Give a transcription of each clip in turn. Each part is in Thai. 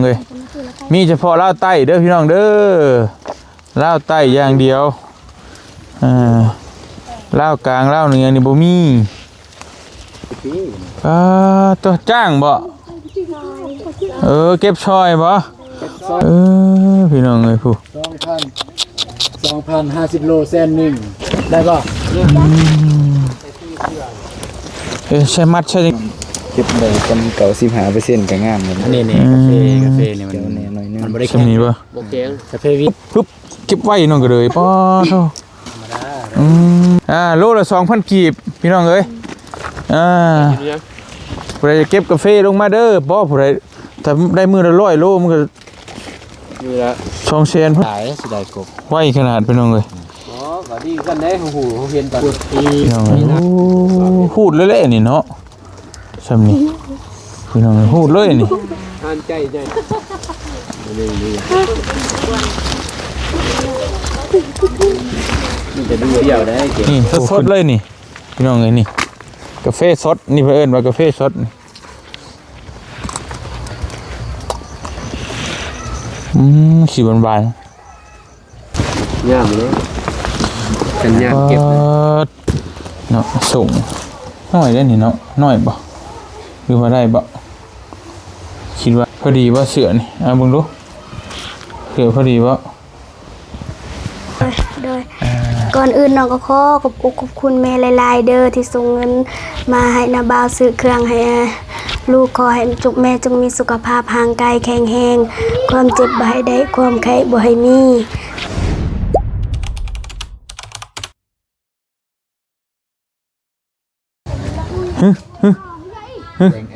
เลยมีเฉพาะลาวใต้เด้อพี่น้องเด้อลาวใต้อย่างเดียวลาวกลางลาวเหนือนี่บ่มีตัวจ้างบ่เก็บช่อยบ่พี่น้องเอ้ยผู้2,050 โลเส้นหนึ่งได้ป่ะใช่มัดใช่เก็บได้กัน95%ก็งามเลยนี่กาแฟนี่มันบ่ได้แข็งบ่บ่แข็งกาแฟวิปึ๊บเก็บไว้น้องก็เลยป้อโธ่โลละ 2,000 กีบพี่น้องเอ้ยผู้ใดจะเก็บกาแฟลงมาเด้อบ่ผู้ใดถ้าได้มื้อละ100 โลมันก็มื้อละ200,000หลายสิได้กบไว้ขนาดพี่น้องเอ้ยก็ดีกันเด้โอ้โหเห็นตอนพูดเลยๆนี่เนาะซ้ำนี่พี่น้องพูดเลยนี่อ่านใจนี่จะดูเดียวได้เก็บนี่สดๆเลยนี่พี่น้องเอ้ยนี่กาแฟสดนี่เพิ่นเอิ้นว่ากาแฟสดสีบานๆย่ามเลยกันย่ามเก็บเนาะส่งน้อยได้นี่เนาะน้อยบ่หรือว่าได้บ่คิดว่าพอดีว่าเสือนี่เบิ่งดูเสือพอดีบ่โดยก่อนอื่นน้องก็ขอบคุณแม่หลายๆเด้อที่ส่งเงินมาให้นาบ่าวซื้อเครื่องให้ลูกขอให้จุกแม่จงมีสุขภาพร่างกายแข็งแรงความเจ็บบ่ให้ได้ความไข้บ่ให้มี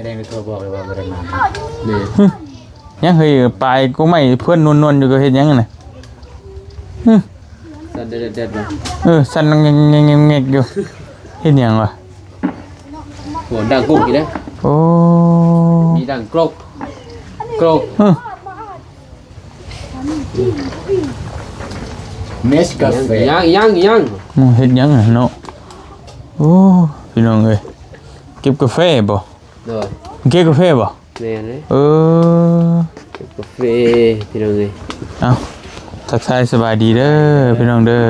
แดงไปโทรบอกเลยว่าบ่ได้มายังเคยไปกูไม่เพื่อนนวลๆอยู่ก็เฮ็ดยังน่ะสั่นเด็ดๆนะสั่นแงกๆอยู่เฮ็ดหยังวะหัวดังกุ๊กอีกนะโอ้มีดังกรกเมสกาแฟยังเฮ็ดหยังเนาะโอ้พี่น้องเอ้ยเก็บกาแฟบ่เก็บกาแฟบ่แม่นเลยเก็บกาแฟพี่น้องเอ้ยทักทายสบายดีเด้อพี่น้องเด้อ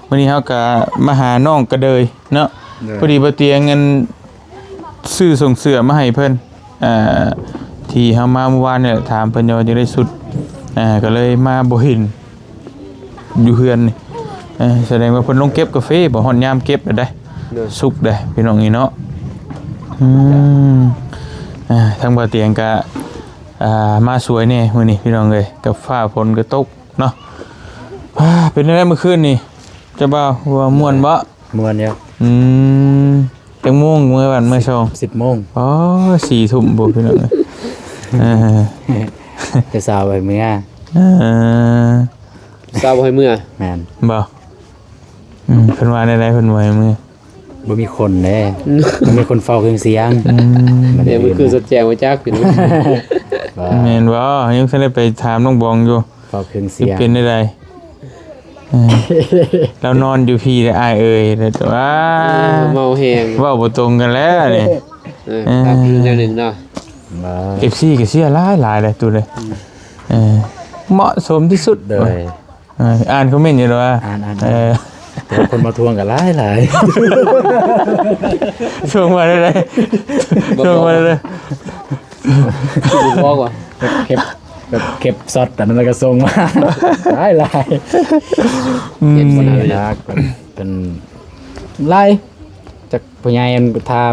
วันนี้เฮาก็มาหาน้องกระเดยเนาะพอดีบ่เตียงเงินซื้อส่งเสื้อมาให้เพิ่นที่เฮามาเมื่อวานเนี่ยถามเพิ่นว่าจะได้สุดก็เลยมาบ่เห็นอยู่เฮือนนี่แสดงว่าเพิ่นลงเก็บกาแฟบ่ฮอดยามเก็บได้สุกได้พี่น้องนี่เนาะทางบ่เตียงก็มาสวยแน่มื้อนี้พี่น้องเอ้ยกับฟ้าฝนก็ตกเนาะเป็นได้เมื่อคืนนี่จะบ่าวว่าม่วนบ่ม่วนเด้จังโมงมื้อวันมื้อ2 10 โมง4 ทุ่มบ่พี่น้องจะสาวไปเมื่อสาวบ่ให้เมื่อแม่นบ่เพิ่นว่าได้เพิ่นว่าให้มื้อบ่มีคนเด้บ่มีคนเฝ้าเครื่องเสียงเดี๋ยวมันคือสดแจงว่าจักพี่น้องแม่นบ่ยังทันได้ไปถามน้องบองอยู่เฝ้าเครื่องเสียงเป็นได้เรานอนอยู่พี่ได้อ้ายเอ้ยแต่ว่าเมาแฮงเว้าบ่ตรงกันแล้วนี่ตามแนวนึงเนาะFC ก็เสียหลายเลยตัวเลยเหมาะสมที่สุดเลยอ่านคอมเมนต์อยู่ว่าแต่คนมาทวงกันหลายทวงมาได้ทวงมาได้บอกว่าเก็บสดแต่นั้นก็ส่งมาหลายเก็บมารักเป็นไล่จากผู้ใหญ่ทำ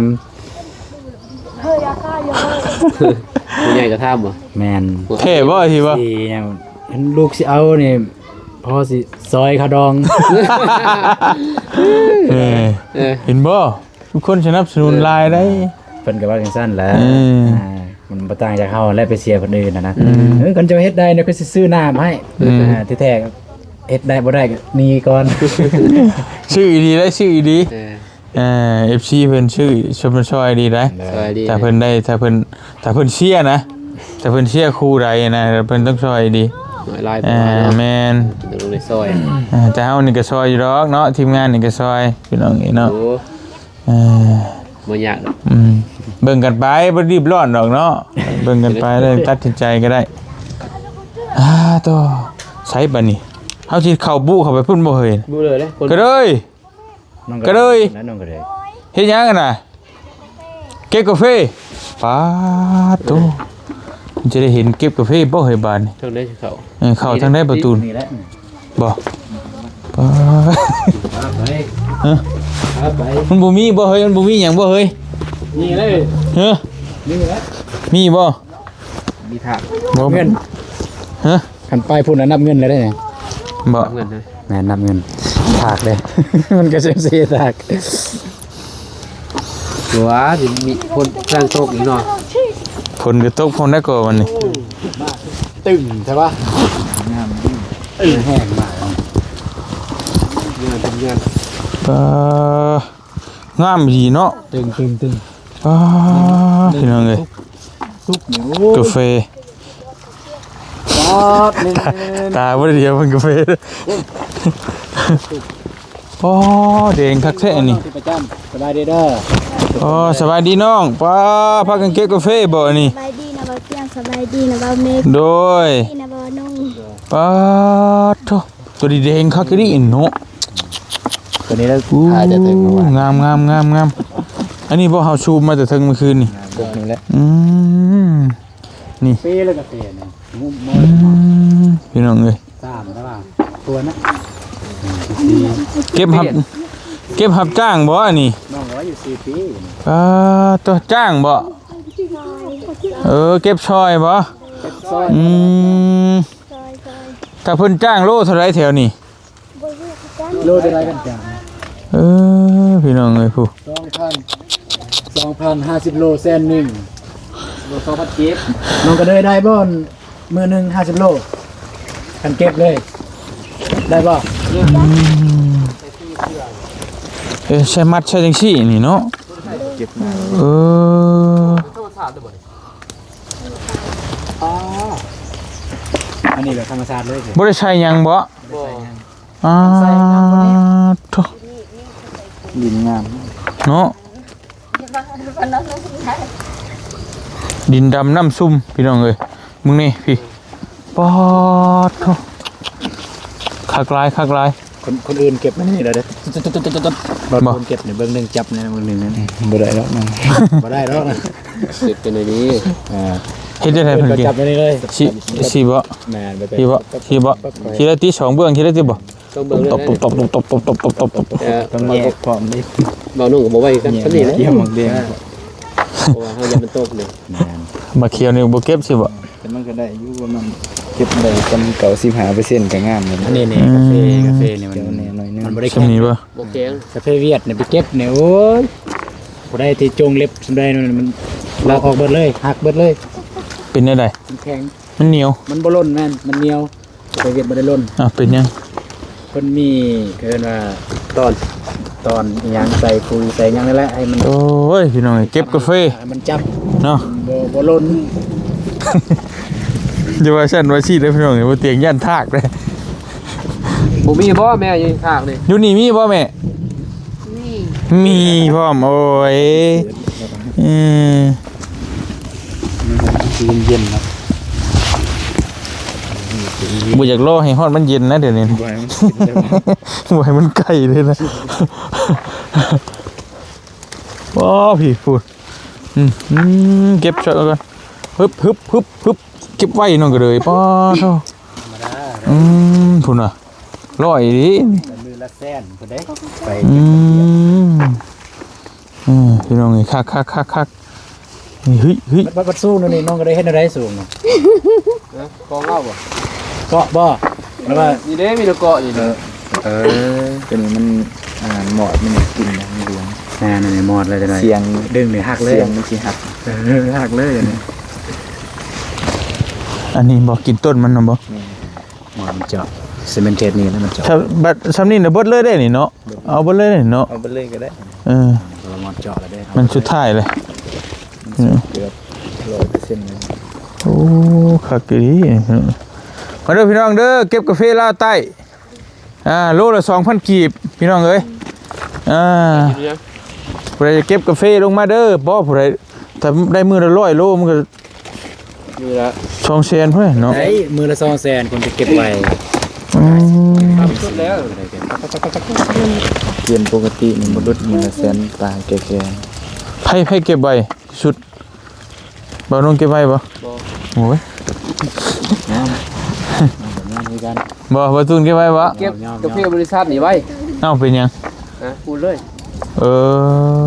ผู้ใหญ่จะทำบ่แมนเท่บ่ทีบ่ลูกสิเอานี่พอสิซอยขาดองเห็นบ่ทุกคนสนับสนุนลายได้เพิ่นก็ว่าจังซั่นแหละมันบ่ต่างจากเฮาและไปเสียคนอื่นนะกันจะเฮ็ดได้เนี่ยก็สิซื้อน้ำให้ที่แท้เฮ็ดได้บ่ได้ก็หนีก่อนชื่อดีได้ชื่อดีFC เพิ่นชื่อชมช่วยดีได้ถ้าเพิ่นได้ถ้าเพิ่นเชียร์นะถ้าเพิ่นเชียร์คู่ใดนะเพิ่นต้องช่วยดีลายแม่นลงในซอยแต่เฮานี่ก็ซอยอยู่ดอกเนาะทีมงานนี่ก็ซอยพี่น้องนี่เนาะบ่ยากดอกเบิ่งกันไปบ่รีบร้อนดอกเนาะเบิ่งกันไปแล้วตัดสินใจก็ได้ ตัวใช้บัดนี้เฮาสิเข้าบุเข้าไปพุ่นบ่เฮ้ย ดูเลยเลยคน ก็เลย น้อง ก็เลย แล้วน้องก็เลย เฮ็ดหยังกันน่ะเก็บกาแฟปาดโตมันจะได้เห็นเก็บกาแฟบ่เฮ้ยบาดนี่ ทางได้เขา เข้าทางได้ประตู นี่แหละ บ่ปาด ไป ฮะ ไป มันบ่มีบ่เฮ้ยมันบ่มีหยังบ่เฮ้ย นี่เลย ฮะ นี่แหละ มีบ่ มีถาก บ่ เงิน ฮะ คันไปพูดนับเงินเลยได้ไง บ่ เงินนะ แม่นับเงินถากเลย มันก็เสียถาก หัวสิมีคนสร้างโชคอีกหน่อย ฝนก็ตกฝนได้ก่อวันนี้ ตึงใช่ปะงามแห้งมาก เงินเป็นเงิน งามดีเนาะ ตึง พี่น้องเอ้ย ซุปหมู กาแฟ ซอสนี่ ตาบ่ได้เดียวมันกาแฟโอ้แดงคักแท้นี่ ที่ประจำสบายดีเด้อ อ๋อสบายดีน้องป้าพากันเก็บกาแฟบ่นี่ สบายดีนะบ่าวเตียงสบายดีนะบ่าวเมฆ โดย ดีนะบ่าวนุ่ง ป้าโตตัวดีแดงคักอีนี่เนาะ ตัวนี้แล้ว อู้ ถ่ายจะตึงมาว่าง ามอันนี้บ่เฮาชูมาแต่ถึงเมื่อคืนนี่ พวกนี้แหละ นี่ เป้เลยกับเป้เนี่ยมุมมอ พี่น้องเอ้ย สามใช่ป่ะตัวนะ เก็บหับจ้างบ่อันนี้ น้องว่าอยู่4 ปี ตัวจ้างบ่เก็บซอยบ่ ซอย ซอย ถ้าเพิ่นจ้างโลเท่าไรแถวนี้ บ่รู้คือกัน โลได้ไรกันจัง พี่น้องเอ้ยผู้ 2,050 โลเส้นหนึ่งโล2,000เก็บน้องก็เลยได้บ่อนมือหนึ่ง50 โลกันเก็บเลย ได้บ่ ใช้มัดใช้จังซี่นี่เนาะ เก็บมา อันนี้แบบธรรมชาติเลย บ่ได้ใช้หยังบ่ บ่ โถ่ ดินงาม เนาะดินดำน้ำซุ่มพี่น้องเอ้ยมึงนี่พี่ปอดโถ่คักหลาย คนอื่นเก็บมานี่เดี๋ยวบางคนเก็บเนี่ยเบื้องหนึ่งจับเนี่ยเบื้องหนึ่งนั่นบ่ได้แล้วนะบ่ได้แล้วนะ เสร็จกันในนี้ เฮ็ดได้ไดเพิ่น ก็ เก่ง จับไปนี่เลย สิบ่ แม่นไป ทีละตี2เบื้องทีละตีบ่ ต้องเบิ่ง ตบ แต่ ต้องมาพร้อมดิ เบาหนุ่มกับบ่ไหวกันชั้นนี้นะ เกี่ยวหมกแดง เพราะว่าเฮายังมันตกนี่ มาเขียวนี่บ่เก็บสิบ่ แต่มันก็ได้อยู่ว่ามันเก็บได้จำเก่า15%ก็งามเลยอันนี้กาแฟนี่มันหน่อยนึงมันบ่ได้ ซำนี้บ่ บ่แข็ง กาแฟเวียดเนี่ยไปเก็บเนี่ยโอ้ยบ่ได้ที่จงเล็บสำได้นั่นมันเราออกเบิดเลยหักเบิดเลย เป็นได้ได มันแข็ง มันเหนียว มันบ่ล่นแม่นมันเหนียวกาแฟเวียดบ่ได้ล่น เป็นยัง เพิ่นมีเกินว่าตอนอีหยังใส่ปุ๋ยใส่หยังนั่นแหละให้มัน โอ้ยพี่น้องเก็บกาแฟ ให้มันจับ เนาะ บ่ล่น อย่าว่าฉันว่าชีเด้อพี่น้องบ่เตียงย่านทากเด้ บ่มีบ่แม่อยู่ข้างนี่ อยู่นี่มีบ่แม่มีพร้อมโอ้ยม เย็นๆนะ บ่อยากรอให้ฮอดมันเย็นนะเดี๋ยวนี้ บ่ให้มันกินได้ บ่ให้มันไกลเลยนะว้าพี่พูดเก็บช็อตก่อนฮึบเก็บไว้น้องก็เลยป้าเท่าพูดน่ะร้อยดิ มือละแสนพุ่นเด้ไป พี่น้องนี่คักเฮ้ย บัดสู้นู่นนี่น้องก็ได้เฮ็ดอะไรสูงเนาะ นะกองเงาบ่ เกาะบ่แล้วว่า นี่เด้มีตะเกาะอยู่นี่ ตัวนี้มันหมอดมันกินนะมันเหลืองนี่หมอดเลยจังได๋เสียงดึงนี่หักเลยเสียงมันสิหักหักเลยอันนี้ อันนี้บอกกินต้นมันนะบ่ หมอดมันเจาะซีเมนเทสนี่แล้วมันเจาะ บัดซ้ำนี่น่ะเบิดเลยได้นี่เนาะเอาเบิดเลยได้เนาะ เอาไปเลยก็ได้ เรา หมอดเจาะแล้วได้ มันสุดท้ายเลย เกือบ100%เลย โอ้คักดีมาเด้อพี่น้องเด้อเก็บกาแฟลาวใต้โลละ 2,000 กีบพี่น้องเอ้ยผู้ใดจะเก็บกาแฟลงมาเด้อบ่ผู้ใดถ้าได้มื้อละ100โลมันก็ อยู่ละ ช่องเชนเพื่อนเนาะ ไอ้มือละ200,000คนจะเก็บไว้ ทำสุดแล้ว เรียนปกตินี่มนุษย์มือละ100,000ตายแก่ ไพ่เก็บใบชุดบ่น้องเก็บใบบ่โอ้ย ๆนะแบบนี้กัน บ่ตูนเก็บใบบ่ เก็บกาแฟบริษัทนี่ไว้ เอ้าเป็นยัง นะพูดเลย เออ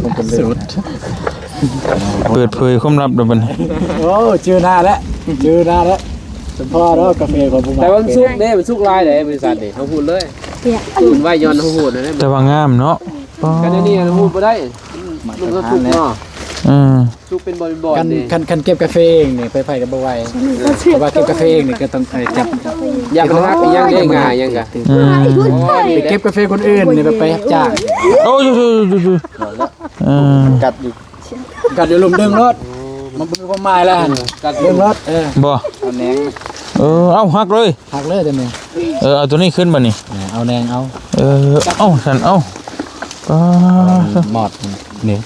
ผมเป็นสุด เปิดเผยความลับดอกบัดนี้ โอ้ชื่อหน้าแล้วสมพ่อแล้วกาแฟของผม แต่ว่ามันสุกเด้มันสุกลายเลยบริษัทนี่เขาพูดเลยพูดไว้ย้อนเขาพูดนะ แต่ว่างามเนาะ กันนี่พูดบ่ได้มันก็สุกเนาะ อืม สุกเป็นบอล กัน นี่ เก็บกาแฟเองนี่ไปกับบ่ไหวเพราะว่าเก็บกาแฟเองนี่ก็ต้องจับ อยากรักยังได้ง่ายยังกะ ไปเก็บกาแฟคนอื่นนี่ไปรับจ้าง โอ้ยกัดอยู่ลุมดึงรถมันเป็นความหมายแล้วกัดดึงรถบ่ เอาแหนง เอาหักเลย หักเลยตัวนี้ เอาตัวนี้ขึ้นบัดนี้ เอาแหนงเอา เอาฉันเอาป้า หมอดนี่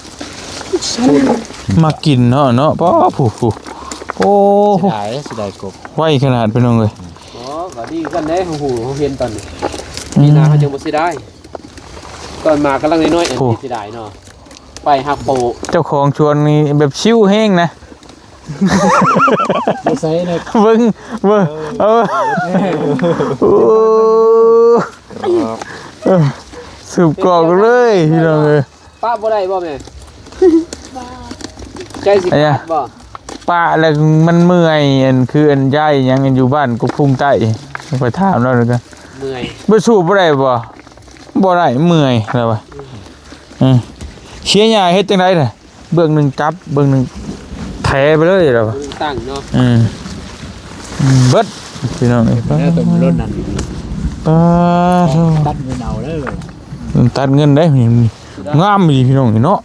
มากินเนาะป้าผู้โอ้ สิได้กบ ไวขนาดพี่น้องเลย อ๋อก็ดีกันเด้เขาหูเขาเห็นตอนนี้มีนาเขาจังบ่สิได้ตอนมากำลังน้อยๆอันที่สิได้เนาะไปหักโป เจ้าของชวนนี่แบบชิวแห้งนะ บ่ใส่ใน เบิ่งสืบกรอกเลยพี่น้องเลย ป้าบ่ได้บ่แม่ใจสิขาดบ่ ป้าแล้วมันเมื่อยอันคืออันย้ายยังอยู่บ้านกุพุ่งใต้ไปถามแล้วกัน เมื่อย บ่สู้บ่ได้บ่ได้เมื่อยแล้วว่ะเชียร์ยาเฮ็ดจังได๋น่ะเบื้องหนึงจับเบื้องหนึงแถไปเลยแล้วว่ะ ตั้งเนาะ เบิดพี่น้องเอ้ย แล้วตัวมันรถนั่น ตัด เงินเอาเด้อ ตัดเงินได้นี่งามดีพี่น้องเนาะ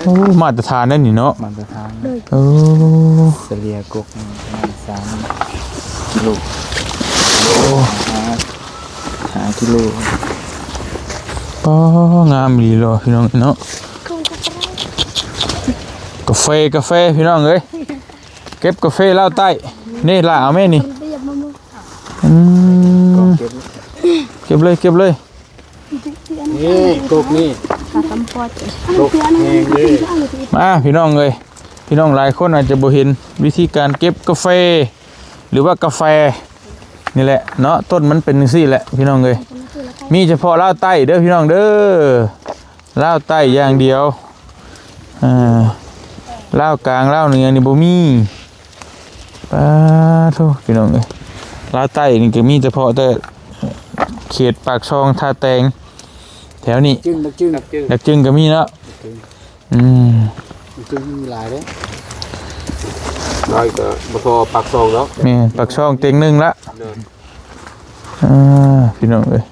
โอ้มาตรฐานนั่นนี่เนาะ มันจะทาง โอ้ เสลียกก3 ลูก5 กิโล ป้งามดีเลยพี่น้องเนาะกาแฟพี่น้องเอ้ยเก็บกาแฟเล่าใต้นี่ล่ะเอาแม่นี่เก็บเลย นี่กกนี่กกแห้งเลย มาพี่น้องเอ้ยพี่น้องหลายคนอาจจะบ่เห็นวิธีการเก็บกาแฟหรือว่ากาแฟนี่แหละเนาะต้นมันเป็นจังซี่แหละพี่น้องเอ้ยมีเฉพาะลาวใต้เด้อพี่น้องเด้อลาวใต้อย่างเดียวลาวกลางลาวเหนือนี่บ่มีป้าโธ่พี่น้องเอ้ยลาวใต้นี่ก็มีเฉพาะแต่เขตปากช่องท่าแตงแถวนี้ จึง ดักจึงก็มีเนาะจึงมีหลายเด้ น้อยก็บ่พอปากซองแล้ว นี่ปากช่องเต็งหนึงละพี่น้องเอ้ย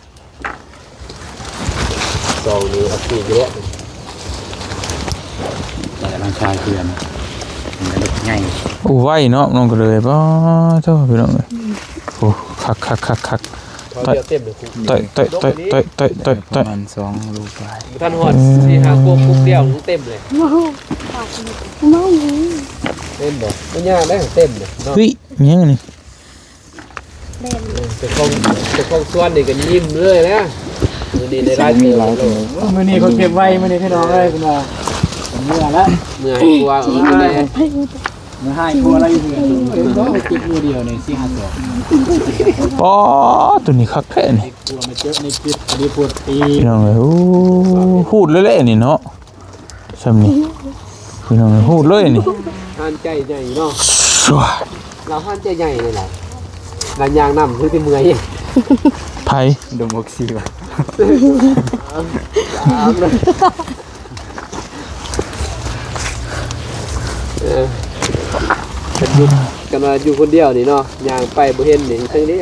ซองนี่เอาขี้เยอะ แต่บางชายเตือนง่าย โอ้ไวเนาะน้องก็เลยป้าโธ่พี่น้องเอ้ยโอ้คัก เขาเดียวเต็มเลย ต่อย มัน2 ลูกไป ท่านฮอดสิหากุ๊กเดียวเต็มเลยเต็มบ่บ่ยากได้เต็มเลยเนาะ เฮ้ยมีหยังนี่ จะคงส่วนนี่ก็ยิ้มเลยนะนี่ได้รายเดือนแล้ว มื้อนี้คนเก็บไว้มื้อนี้พี่น้องเอ้ยคุณว่าเมื่อละ เมื่อยกว่าเลย มื้อให้ครัวอะไรอยู่เก็บบ่เก็บมือเดียวนี่4-5 ตัว ป้าตัวนี้คักแท้นี่ ครัวมาเจอในจิตอันนี้ปวดตี พี่น้องเอ้ยโอ้พูดเลยๆนี่เนาะซำนี่พี่น้องเอ้ยพูดเลยนี่ หันใจใหญ่เนาะ ชัว เราหันใจใหญ่เลยล่ะลานยางนำคือที่เมื่อย ไผ ดมออกซิว่ะ กันมาอยู่คนเดียวนี่เนาะยางไปบ่เห็นนี่ทั้งนี้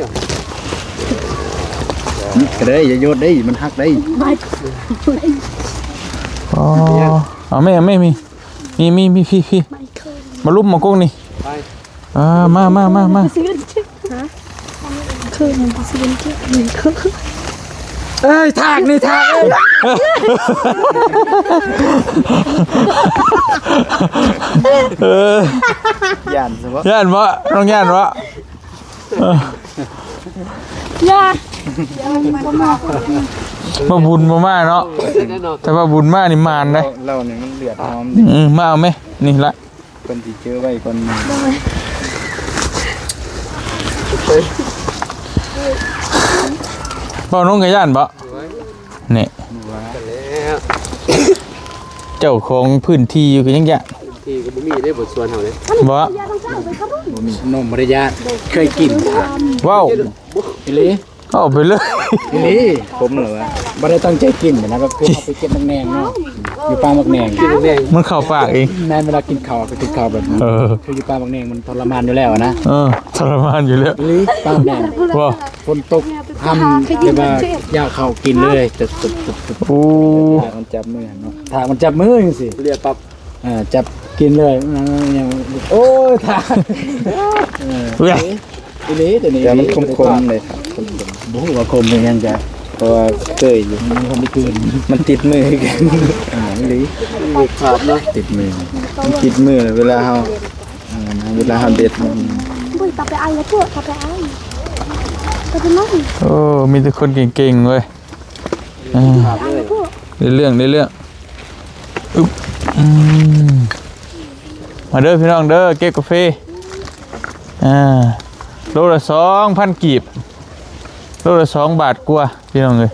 ก็ได้อย่าโยนได้มันหักได้ อ๋อเอาแม่มีพี่มาลุมมากงนี่ ไป มา เอ้ยทางนี่ทางเอ้ย เออย่ านซะบ่ ย่านวะน้องย่านวะมาบุญมาเนาะแต่ว่าบุญมานี่มานได้ เรานี่มันเลือดหอม มาเอาไหมนี่ละ คนที่เจอไว้คนนึง เปล่าน้องกับย่านบ่นี่ แล้ว เจ้าของพื้นที่อยู่กันยังย่าน ที่ก็บ่มีได้บทส่วนเฮาเลย บ่ บ่มีนมบริยาทเคยกิน ว้าว อีหลี เอาไปเลย อีหลีผมเหรอวะบ่ได้ตั้งใจกินนะแบบคือเอาไปเก็บมักแหนงเนาะอยู่ป่ามักแหนง กินแดง มันเข้าปากเอง แม่นเวลากินข้าวไปกินข้าวแบบนั้น เออ คืออยู่ป่ามักแหนงมันทรมานอยู่แล้วนะ ทรมานอยู่แล้ว อีหลีป่ามักแหนง ว้าว ฝนตกห้ำแต่ว่าอยากเข้ากินเลยตึ๊บ โอ้ มันจับมือเนาะถ้ามันจับมือจังซี่ เรียกปั๊บ จับกินเลยยังโอ้ยทาน เว้ย อีหลีตัวนี้แต่มันคมๆเลยบ่ฮู้ว่าคมเป็นยังจะเพราะว่าเคยอยู่มันคงไม่คืนมันติดมือกันอีหลี มีขาบเนาะ ติดมือมันติดมือเลยเวลาเฮาเด็ดมัน บุยตาไปไอ้แล้วพวกตาไปไอ้ตาไปน้อง โอ้มีแต่คนเก่งๆเว้ย ขาบเลย ได้เรื่องอึ๊บมาเด้อพี่น้องเด้อเก็บกาแฟโลละ 2,000 กีบโลละ2 บาทกว่าพี่น้องเอ้ย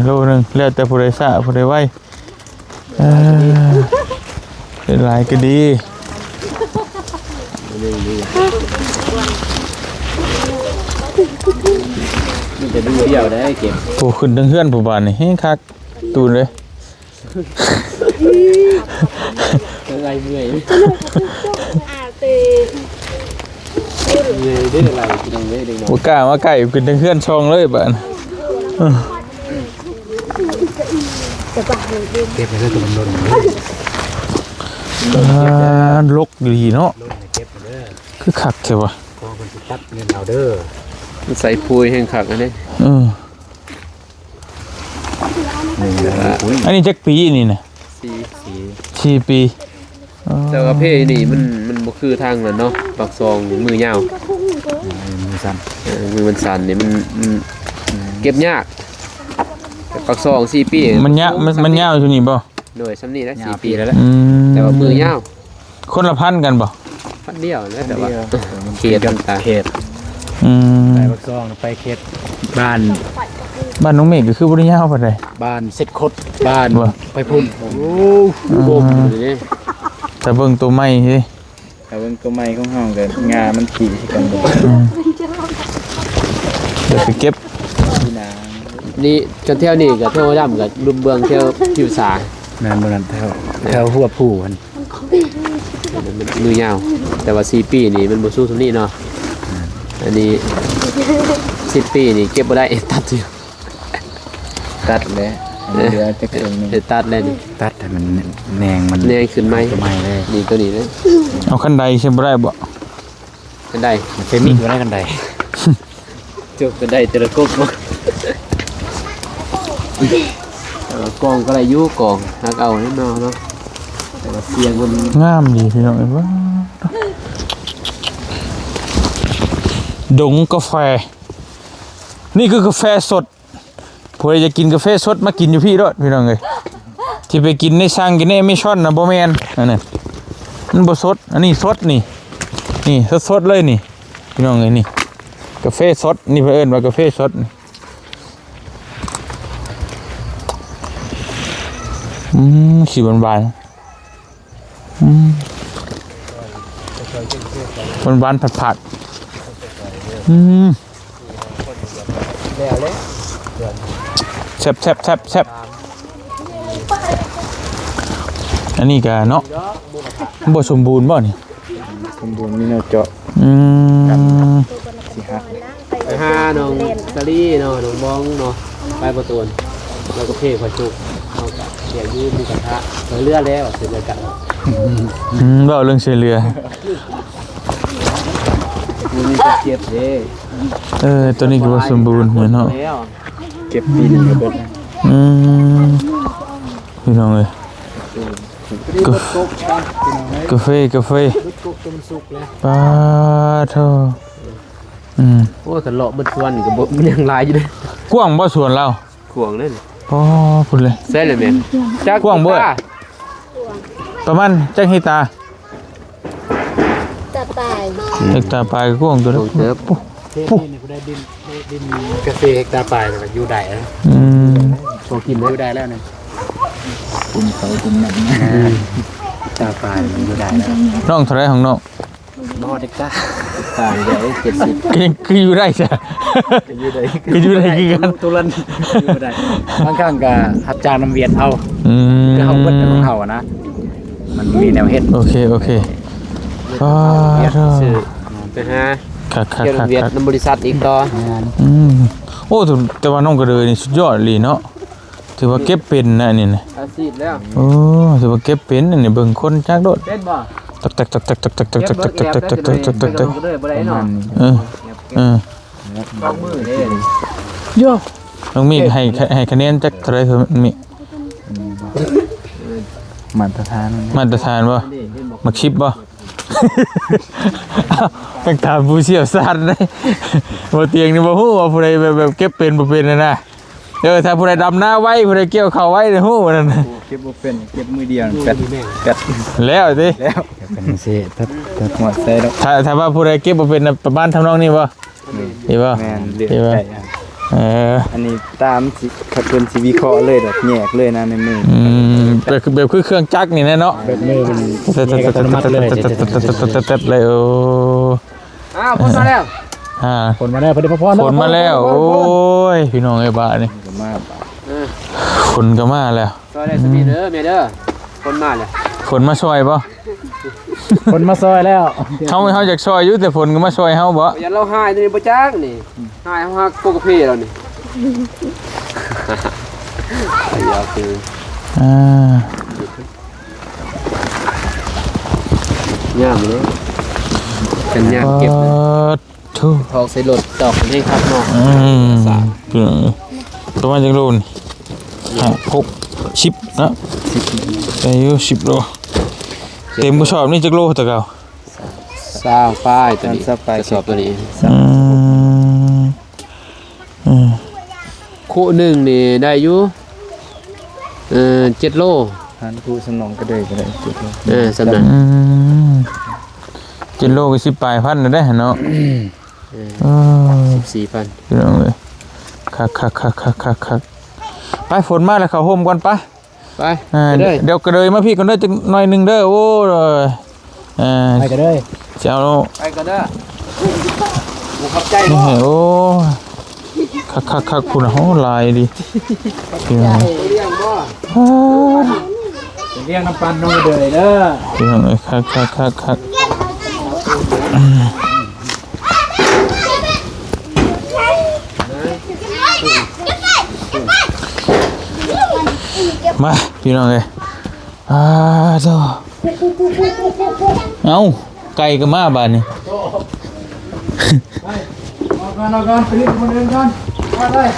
โลนึงแล้วแต่ผู้ใดสะผู้ใดไว้เป็นหลายก็ดี มันจะดูเดียวได้เก็บ ผู้ขึ้นทั้งเฮือนผู้บ้านนี่เฮ้ยคักตูนเลย อะไรเมื่อยเมื่อยได้อะไรกินเอาไว้เด็กน้อย บ่กล้ามาใกล้ขึ้นทั้งเฮือนช่องเลยบ้าน เก็บไปเลยตัวมันล้น ลกดีเนาะ เก็บไปเลย คือคักแท้ว่ะ พอมันสิตัดเงินเอาเด้อ มันใส่ปุยแห้งคักอันนี้ อันนี้จักปีนี่นะ 4 ปี แต่ว่าเพนี่มันบ่คือทางนั้นเนาะปากซองมือยาว มือสั่น มือมันสั่นนี่มันเก็บยากแต่ปากซอง4 ปี มันยะมันยาวอยู่นี่บ่ โดยซ้ำนี่แล้ว ยาว 4 ปี ปี แล้วแหละ แต่ว่ามือยาว คนละพันกันบ่ พันเดียวนะแต่ว่า มัน เขตต่าง เขตไปบักซองไปเขตบ้าน บ้านน้องเมฆก็คือบ่ได้ยาวปานใด บ้านเสร็จคดบ้าน ว่ะ ไปพุ่น ๆโอ้โหนี่ แต่เบิ่งตัวใหม่สิ แต่ว่าก็ไม่ของเฮากันงามันขี่กันบ่ เดี๋ยวไปเก็บ ที่นา นี่จนเที่ยวนี่ก็เที่ยวดำกับลุมเบืองเที่ยวผิวสา นั่นบ่นั่นแถวหัวผู้มัน มันมือยาว แต่ว่า4 ปีนี่มันบ่สู้ซุมนี้เนาะอันนี้10 ปีนี่เก็บบ่ได้ตัดอยู่ ตัดแล้วเหลือจะเกินนึง ตัดเลยนี่ ตัดให้มันแนงมัน แนงขึ้นไหม ก็ไม่เลย นี่ตัวนี้เลย เอาคันใดใช่บ่ได้บ่ กันได้ เฟมิกบ่ได้กันใด จบกันได้แต่ละก๊กบ่กองก็ได้อยู่กองฮักเอาแน่นอนเนาะแต่ว่าเสียงมัน งามดีพี่น้องเอ้ยว้าดงกาแฟ นี่คือกาแฟสดผู้ใดจะกินกาแฟสดมากินอยู่พี่เด้อพี่น้องเอ้ยที่ไปกินในสั่งกินในไม่ช้อนน่ะบ่แม่นอันนั้นมันบ่สดอันนี้สดนี่สดๆเลยนี่พี่น้องเอ้ยนี่กาแฟสดนี่เพิ่นเอิ้นว่ากาแฟสดนี่สีหวานๆหวานๆผัดๆแซ่บอันนี้ก็เนาะบ่สมบูรณ์บ่นี่ สมบูรณ์มีแนวเจาะ สิฮัก ไปหาน้องซาลี่เนาะน้องบ้องเนาะไปประตูนแล้วก็เพ่พอจุกเอากะเดี๋ยวยืมมีกระทะเลือดแล้วเสร็จแล้วกัน เว้าเรื่องช่วยเหลือ มันมีเจ็บเด้ ตัวนี้ก็บ่สมบูรณ์เหมือนเนาะ แล้ว เก็บปีนี้ก็เบิดนะ พี่น้องเอ้ยกาแฟปาโทโอ้ยกันเลาะเบิดสวนนี่ก็บ่มันยังหลายอยู่เด้ กว้างบ่สวนเรา ขวงเลย อ๋อพุ่นเลย แซ่เลยแม่จัก กว้างบ่ประมาณจักเฮกตาร์ จะตาย เฮกตาร์ปลายก็กว้างตัวเด้อ เติบ นี่กูได้ดินเกษตรเฮกตาร์ปลายแล้วก็อยู่ได้แล้ว โชว์กิน อยู่ได้แล้วเนี่ยกลุ่มเขากลุ่มนั้นตาปลายมันอยู่ได้แล้ว น้องเท่าไหร่ของน้อง บ่เด็กตาตายได้70คืออยู่ได้จ้ะ อยู่ได้ คืออยู่ได้คือกัน ตุลันอยู่ได้บางครั้งก็รับจ้างน้ำเวียนเอา ก็เขาเบิดของเขาอะนะ มันมีแนวเฮ็ด โอเคอ๋อ ซื้อ ไปหา คัก เกี่ยวกับเวียดนำบริษัทอีกต่อ โอ้แต่ว่าน้องกระเดยนี่สุดยอดเลยเนาะถือว่าเก็บเป็นนะนี่นะ อาชีพแล้ว โอ้ถือว่าเก็บเป็นนี่เบิ่งคนจักโดด เป็นบ่ ตักเลยบ่ได้เนาะ เออ สองมือเด้ โยน้องมีให้คะแนนจักเท่าไหร่เถอะมี มาตรฐาน มาตรฐานบ่มักชิปบ่ตั้งตามผู้เชี่ยวชาญได้บ่เตียงนี่บ่ฮู้ว่าผู้ใดแบบเก็บเป็นบ่เป็นนะถ้าผู้ใดดำหน้าไว้ผู้ใดเกี่ยวข้าวไว้นี่ฮู้นั่นน่ะ เก็บบ่เป็นเก็บมือเดียวแปด แล้วสิ แล้วเป็นสิถ้าหัวใส่แล้ว ถ้าว่าผู้ใดเก็บบ่เป็นประมาณทำนองนี้บ่นี่บ่ แม่นเลือด นี่บ่ ใหญ่ อันนี้ตามสิถ้าเพิ่นสิวิเคราะห์เลยดอกแยกเลยนะในมือ แบบคือเครื่องจักรนี่แน่เนาะ แบบมือมันแยกอัตโนมัติเลย เลยโอ้ อ้าวพ้นมาแล้ว ผลมาแล้วพอดีพอ ฝนมาแล้วโอ้ยพี่น้องไอ้บ้านี่ มา ฝนก็มาแล้ว ซอยได้สมีเด้อแม่เด้อคนมาแล้ว ฝนมาช่วยบ่ คนมาซอยแล้ว เฮาอยากช่วยอยู่แต่ฝนก็มาช่วยเฮาบ่ อย่าเราหายนี่บ่จักนี่หายเฮาฮักโปกเพแล้วนี่อย่าคือ ย่ามเลยกันยามเก็บเลย ทุก ทองใส่รถดอกให้ครับน้อง ประมาณจักโลนี่6 10นะอายุ10โลเต็มกระสอบนี่จักโลตะเก่า ซาวป้ายตัวนี้กระสอบตัวนี้คู่หนึ่งนี่ได้อยู่7 โล ทานผู้สนองก็ได้จุด สำนัก 7 โลก็10ปลายพันได้เนาะ 14,000 พี่น้องเอ้ยคักไปฝนมาแล้วเข้าโฮมก่อนไป ไป เดี๋ยวกระเดยมาพี่ก่อนเด้อจักหน่อยนึงเด้อโอ้ไปกันเลย สิเอา ไปกันเด้อกูขับใจ นี่ เนาะ โอ้คักคุณโหลายดิพี่น้อง เลี้ยงบ่ เรียกน้ำปันน้องเดือยเด้อ พี่น้องเอ้ยคักมาพี่น้องเอ้ยเจ้าเอาไก่ก็มาบ้านนี่ เอาก่อนไปรีบคนเดินก่อนมาเลย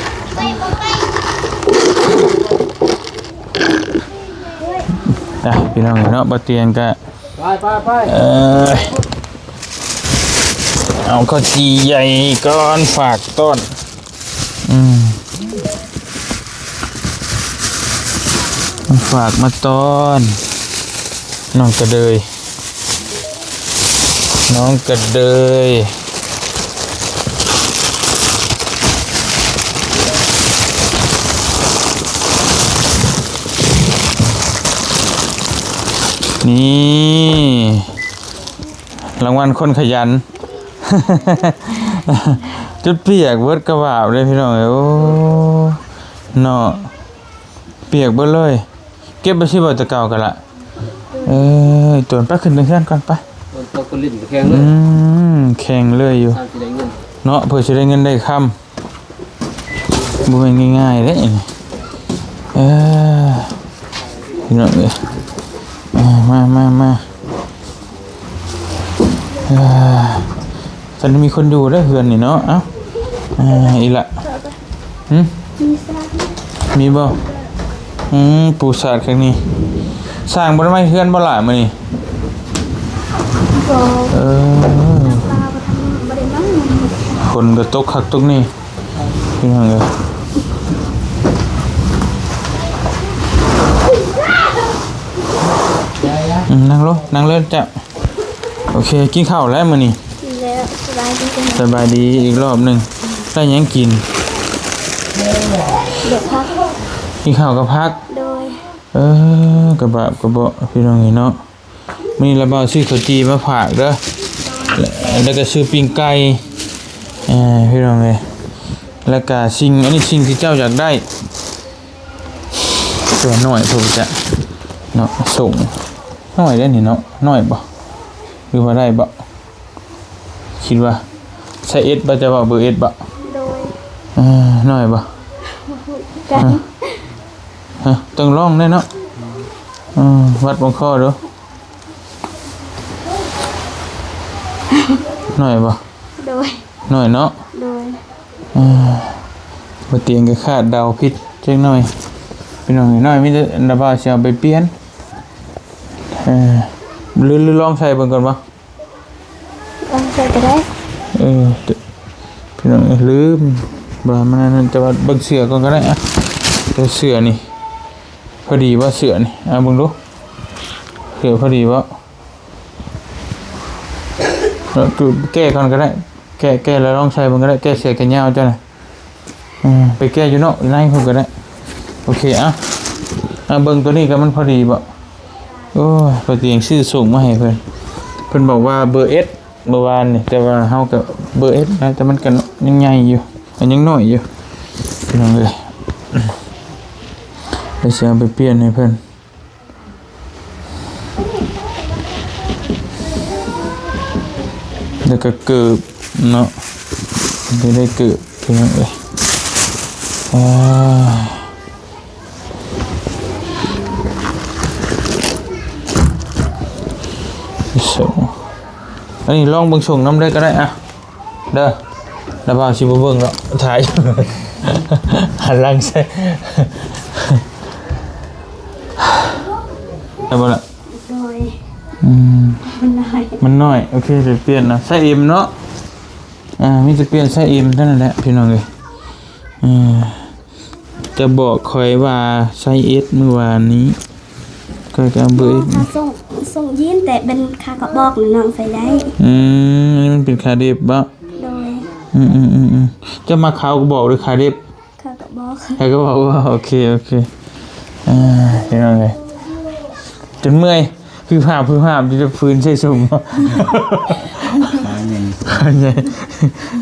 พี่น้องเนาะบ่เตียงก็ ไปเอาข้าวจีใหญ่ก่อนฝากต้นฝากมาต้อนน้องกระเดยนี่รางวัลคนขยัน จุดเปียกเบิดกระบาบเลยพี่น้องโอ้เนาะเปียกเบิดเลยเก็บไปสิบ่ตะเก่ากันละตัวไปขึ้นเรือนก่อนไป ตัวคนลิ้นแข็งเลย แข่งเลยอยู่ ตามสิได้เงิน เนาะเพื่อจะได้เงินได้คำบ่เป็นง่ายๆเด้พี่น้องเอ้ยมาฉันมีคนอยู่ได้เฮือนนี่เนาะเอ้าอีละ มีซาก มีบ่ปูสาดครั้งนี้สร้างบ่ได้เฮือนบ่หลายมื้อนี้ บ่ เออ ปลาบ่ทำบ่ได้มั้ง คนก็ตกคักตกนี่พี่น้องเอ้ยนั่งลงนั่งเล่นจ้ะโอเคกินข้าวแล้วมื้อนี้ กินแล้วสบายดีจัง สบายดีอีกรอบหนึงได้หยังกิน เด็กพัก กินข้าวกับพัก โดย กระบะกระเบาะพี่น้องเนาะมีระเบาซื้อข้าวจีมาฝากเด้อแล้วก็ซื้อปิ้งไก่พี่น้องเลยแล้วก็สิ่งอันนี้สิ่งที่เจ้าอยากได้ตัวหน่อยผมจะเนาะส่งหน่อยได้นี่เนาะหน่อยบ่หรือว่าได้บ่คิดว่าใช้เอสบ่จะว่าเบอร์เอสบ่ โดย หน่อยบ่ กัน ต้องลองได้เนาะวัดบังข้อดูหน่อยบ่ โดย หน่อยเนาะ โดย บ่เตียงก็ขาดดาวพิษจักหน่อยพี่น้องน้อยมีแต่อันดับว่าสิเอาไปเปลี่ยนหรือลองใช้เบิ่งก่อนบ่ เอาใส่ก็ได้ พี่น้องลืมบ่มันนั่นจะว่าเบิ่งเสื้อก่อนก็ได้อะเสื้อนี่พอดีว่าเสื้อนี่เบิ่งดูเสื้อพอดีว่าคือแก้ก่อนก็ได้แก้แล้วลองใช้เบิ่งก็ได้แก้เสื้อแก้ยาวจ้ะน่ะไปแก้อยู่เนาะในพุ่นก็ได้โอเคเบิ่งตัวนี้ก็มันพอดีบ่โอ้ยพอดีชื่อส่งมาให้เพิ่นบอกว่าเบอร์ S เมื่อวานนี่แต่ว่าเฮาก็เบอร์ S นะแต่มันก็ยังใหญ่อยู่มันยังน้อยอยู่พี่น้องเอ้ยไปเสียไปเปลี่ยนให้เพิ่นแล้วก็เกิบเนาะได้เกิบพี่น้องเอ้ยส่งอันนี้ลองเบิ่งส่งน้ำได้ก็ได้อะเด้อแล้วบ่าวสิบ่เบิ่งแล้วถ่ายหันหลังใส่ได้บ่ล่ะ โดยมันน้อย โอเคเดี๋ยวเปลี่ยนนะไซส์ M เนาะมีจะเปลี่ยนไซส์ M เท่านั้นแหละพี่น้องเอ้ยจะบอกคอยว่าไซส์ S เมื่อวานนี้ก็เอาเบอร์ ถ้าส่งยีนแต่เป็นคากระบอกน้องใส่ได้ นี่มันเป็นคาเดบบ่ โดย จะมาขาวก็บอกหรือคาเดบ คากระบอก ใครก็บอกว่าโอเคพี่น้องเอ้ยจนเมื่อยพื้นภาพจะฟื้นใช่สุ่ม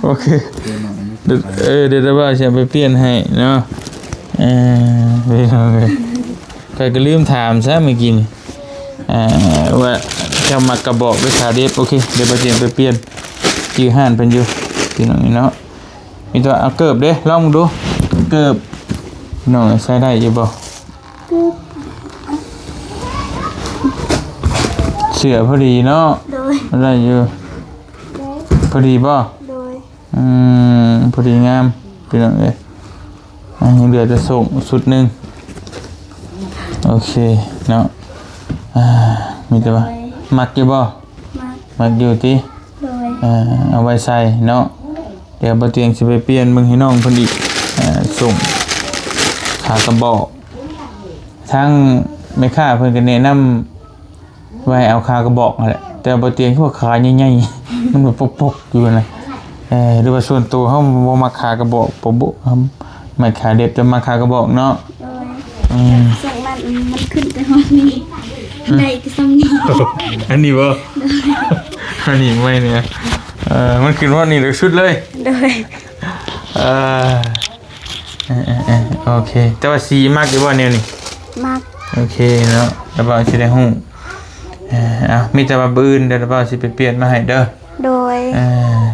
โอเคเดี๋ยวว่าจะไปเปลี่ยนให้เนาะพี่น้องเอ้ยใครก็ลืมถามซะเมื่อกี้นี่ว่าจะมากระบอกด้วยคาเดฟโอเคเดี๋ยวไปเปลี่ยนชื่อห้านเป็นอยู่พี่น้องเนาะมีตัวเอาเกิบเด้ลองดูเกิบน้องใช้ได้อยู่บ่เสือพอดีเนาะ โดย อะไรอยู่พอดีบ่ โดย พอดีงามพี่น้องเอ้ยยังเหลือจะส่งสุดหนึงโอเคเนาะมีแต่ว่ามักอยู่บ่มักอยู่ติ โดย เอาไว้ใส่เนาะเดี๋ยวบ่เตียงสิไปเปลี่ยนมึงให้น้องเพิ่นอีกส่งขากระบอกทั้งแม่ค้าเพิ่นก็แนะนำไว้เอาขากระบอกนั่นแหละแต่บ่เตียงคือว่าขาใหญ่ๆมันแบบปกๆอยู่นั่นหรือว่าส่วนตัวเฮาบ่มักขากระบอกบ่ครับไม่ขาเด็บจะมาขากระบอกเนาะ โดยส่งมันขึ้นไปห้องนี้ได้ก็ซ้ำนี้ อันนี้บ่อันนี้ไม่เนี่ยมันขึ้นว่านี่เลยชุดเลย โดย โอเคแต่ว่าสีมากอยู่ว่าแนวนี้ มาก โอเคเนาะแล้วบ่าวสิได้ฮู้มีแต่ว่าบื้นเดี๋ยวบ่าวสิไปเปลี่ยนมาให้เด้อ โดย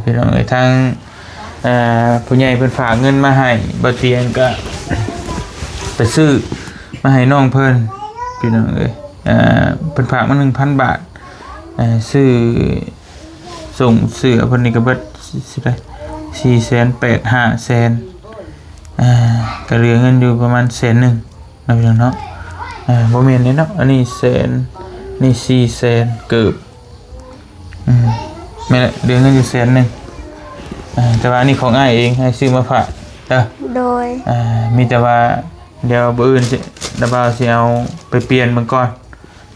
พี่น้องเอ้ยทางผู้ใหญ่เพิ่นฝากเงินมาให้บ่เตียงก็ไปซื้อมาให้น้องเพิ่นพี่น้องเอ้ยเพิ่นฝากมา 1,000 บาทซื้อส่งเสื้อเพิ่นนี่ก็เบิดสิได้400,000 800,000 500,000 ก็เหลือเงินอยู่ประมาณ100,000นะพี่น้องเนาะบ่แม่นเนาะอันนี้100,000นี่400,000เกือบแม่นเหลือเงินอยู่100,000แต่ว่าอันนี้ของอ้ายเองให้ซื้อมาฝากเด้อ โดย มีแต่ว่าเดี๋ยวบ่อื่นสิดาบ่าวสิเอาไปเปลี่ยนมันก่อน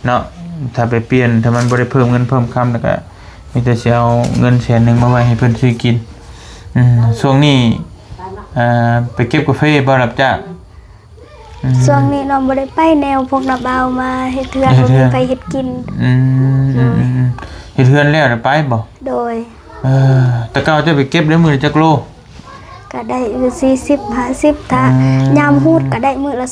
เนาะถ้าไปเปลี่ยนถ้ามันบ่ได้เพิ่มเงินเพิ่มคำแล้วก็มีแต่สิเอาเงิน100,000มาไว้ให้เพิ่นซื้อกินช่วงนี้ไปเก็บกาแฟบ่รับจ้าง ช่วงนี้น้องบ่ได้ไปแนวพวกนาบาวมาเฮ็ดเทือนบ่มีไปเฮ็ดกินเฮ็ดเทือนแล้วได้ไปบ่ โดยแต่เก่าจะไปเก็บได้มื้อละจักโล ก็ได้อยู่40 50ถ้ายามฮูดก็ได้มื้อละ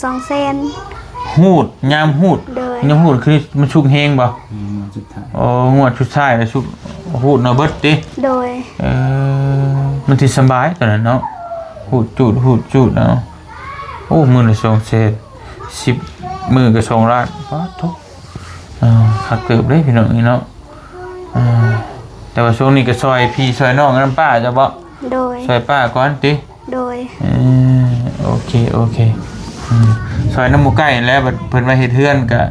200,000ฮูดยามฮูด โดย ยามฮูดคือมันชุกแฮงบ่สุดท้ายงวดชุดท้ายแล้วชุกฮูดเนาะเบิดติ โดยมันสิสบายตอนนั้นเนาะฮูดจูดเนาะโอ้มื้อละ200,000 10มื้อก็2ล้านป๊าดทุกคักเติบเด้พี่น้องนี่เนาะแต่ว่าช่วงนี้ก็ซอยพี่ซอยน้องนำป้าจะบ่ โดย ซอยป้าก่อนติ โดยโอเคซอยน้ำหมูไก่แล้วเพิ่นมาเฮ็ดเฮือนก็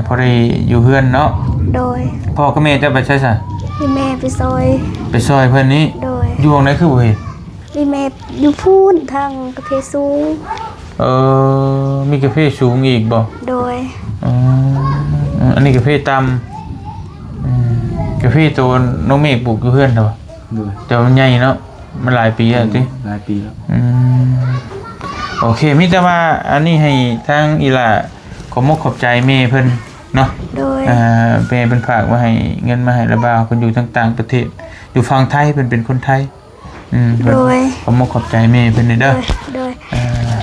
พอได้อยู่เฮือนเนาะ โดย พ่อกับแม่จะไปใช้ซะ พี่แม่ไปซอย ไปซอยเพิ่นนี้ โดย อยู่ตรงไหนคือบ่เห็น พี่แม่อยู่พูนทางกระเพสูง มีกาแฟสูงอีกบ่ โดย อันนี้กาแฟต่ำกาแฟตัวน้องเมฆปลูกอยู่เฮือนเด้อ ด้วย แต่มันใหญ่เนาะมันหลายปีแล้วติ หลายปีแล้ว โอเคมิแต่ว่าอันนี้ให้ทางอีหล่าขอมกขอบใจแม่เพิ่นเนาะ โดย แม่เพิ่นฝากมาให้เงินมาให้ระบาวเพิ่นอยู่ต่างประเทศอยู่ฝั่งไทยเพิ่นเป็นคนไทยโดย ขอมกขอบใจแม่เพิ่นเด้อ โดย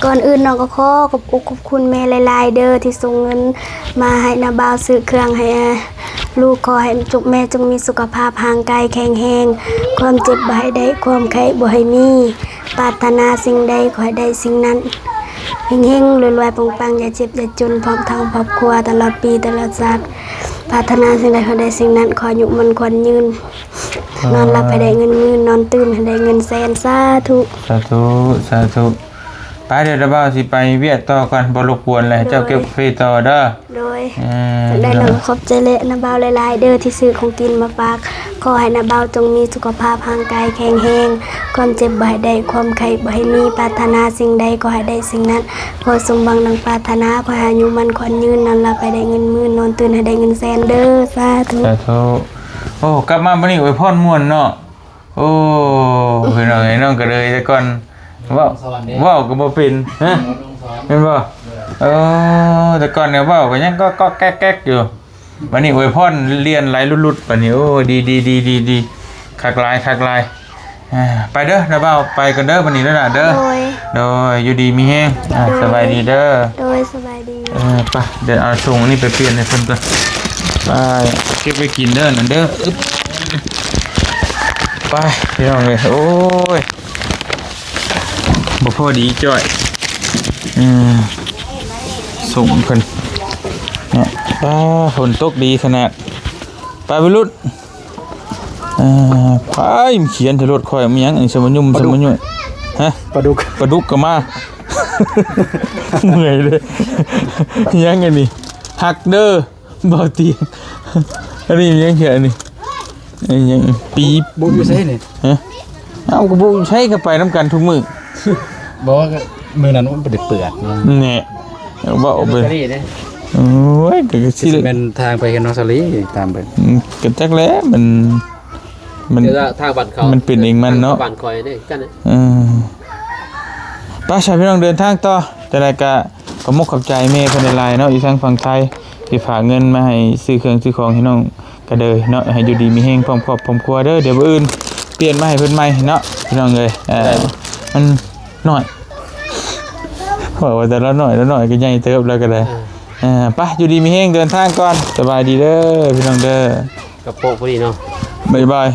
ก่อนอื่นน้องก็ขอบคุณแม่หลายๆเด้อที่ส่งเงินมาให้นาบ่าวซื้อเครื่องให้ลูกขอให้จุกแม่จงมีสุขภาพร่างกายแข็งแรงความเจ็บบ่ให้ได้ความไข้บ่ให้มีปรารถนาสิ่งใดขอให้ได้สิ่งนั้นเฮงๆรวยๆปังๆอย่าเจ็บอย่าจนพร้อมทั้งครอบครัวตลอดปีตลอดชาติปรารถนาสิ่งใดขอได้สิ่งนั้นขออายุมันควรยืนนอนหลับให้ได้เงินหมื่นนอนตื่นให้ได้เงินแสนสาธุไปเดี๋ยวระบาวสิไปเวียดต่อก่อนบ่รบกวนเลยเจ้าเก็บกาแฟต่อเด้อโดยได้น้องขอบใจเลยนาบ่าวหลายๆเด้อที่ซื้อของกินมาฝากขอให้นาบ่าวจงมีสุขภาพร่างกายแข็งแรงความเจ็บบ่ให้ได้ความไข้บ่ให้มีปรารถนาสิ่งใดก็ให้ได้สิ่งนั้นขอสมหวังดังปรารถนาขอให้อายุมันขวัญยืนนอนหลับให้ได้เงินหมื่นนอนตื่นให้ได้เงินแสนเด้อสาธุโอ้กลับมาบัดนี้อวยพรม่วนเนาะโอ้พี่น้องไอ้น้องก็เลยแต่ก่อนว้าวก็บ่เป็นฮะเห็นบ่แต่ก่อนเนี่ยว้าวก็ยังก็แก๊กๆอยู่บัดนี้อวยพรเรียนหลายลุดๆบัดนี้โอ้ดีคักหลายไปเด้อนะบ่าวไปกันเด้อบัดนี้เด้อน่ะเด้อโดยอยู่ดีมีแฮงสบายดีเด้อโดยสบายดีไปเดี๋ยวเอาส่งอันนี้ไปเปลี่ยนให้เพิ่นก่อนไปเก็บไว้กินเด้อนั่นเด้อไปพี่น้องเอ้ยโอ้ยบ่พอดีจ้อยส่งเพิ่นเนี่ยฝนตกดีขนาดไปรุ่นไปเขียนทะรถคอยมันยังอันสมยุ่มฮะปลาดุกก็มาเมื่อยเลยยังไงนี่ฮักเด้อบ่เตียงอันนี้ยังเขียนนี่ยังปีบุญอยู่ใช่นี่ฮะเอากระบุใช้กันไปน้ำกันทุกมื้อบอกว่ามือนั้นมันเปื่อยเนี่ยว่าเอาไปโอ้ยก็สิเป็นทางไปกันนอสลีตามไปก็จักแล้วมันทางบ้านเขามันเป็นเองมันเนาะบ้านคอยนี่กันป้าชายพี่น้องเดินทางต่อแต่ละกะขอมกขอบใจแม่เพิ่นหลายๆเนาะอีทางฝั่งไทยที่ฝากเงินมาให้ซื้อเครื่องซื้อของให้น้องก็เด้อเนาะให้อยู่ดีมีแฮงพร้อมครอบพร้อมครัวเด้อเดี๋ยวมื้ออื่นเปลี่ยนมาให้เพิ่นใหม่เนาะพี่น้องเอ้ยมันน้อยบอกว่าแต่ละหน่อยก็ใหญ่เติบแล้วก็ได้ไปอยู่ดีมีแฮงเดินทางก่อนสบายดีเด้อพี่น้องเด้อกับโปะพอดีเนาะบ๊ายบาย